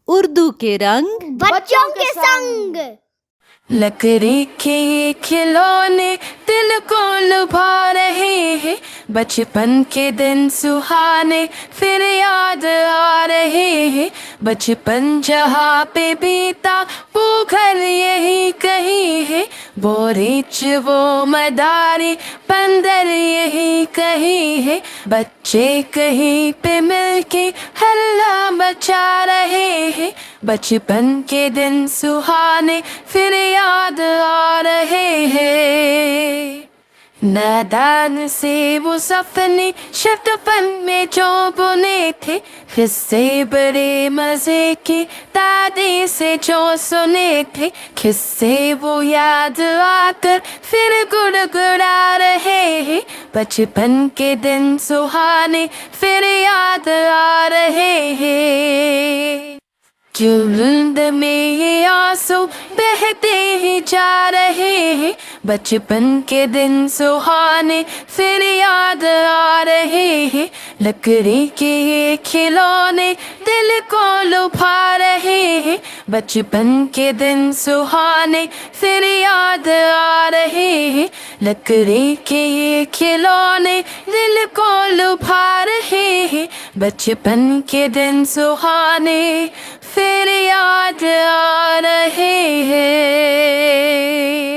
उर्दू के रंग बच्चों के संग। लकड़ी के ये खिलौने दिल को लुभा रहे हैं, बचपन के दिन सुहाने फिर याद आ रहे हैं। बचपन जहाँ पे बीता वो घर यही कहीं है, वो रीछ वो मदारी बंदर यही कहीं है। बच्चे कहीं पे मिलके हल्ला मचा रहे हैं, बचपन के दिन सुहाने फिर याद आ रहे हैं। नादान से वो सपने शब्दपन में जो बुने थे, किस्से बड़े मजे के दादी से जो सुने थे, किस्से वो याद आकर फिर गुड़गुड़ा रहे हैं। बचपन के दिन सुहाने फिर याद आ रहे हैं। जुल्द में ये आंसू बहते ही जा रहे हैं, बचपन के दिन सुहाने फिर याद आ रहे हैं। लकड़ी के ये खिलौने दिल को लुभा रहे हैं, बचपन के दिन सुहाने फिर याद आ रहे हैं। लकड़ी के ये खिलौने दिल को लुभा रहे हैं, बचपन के दिन सुहाने फिर याद आ रहे हैं।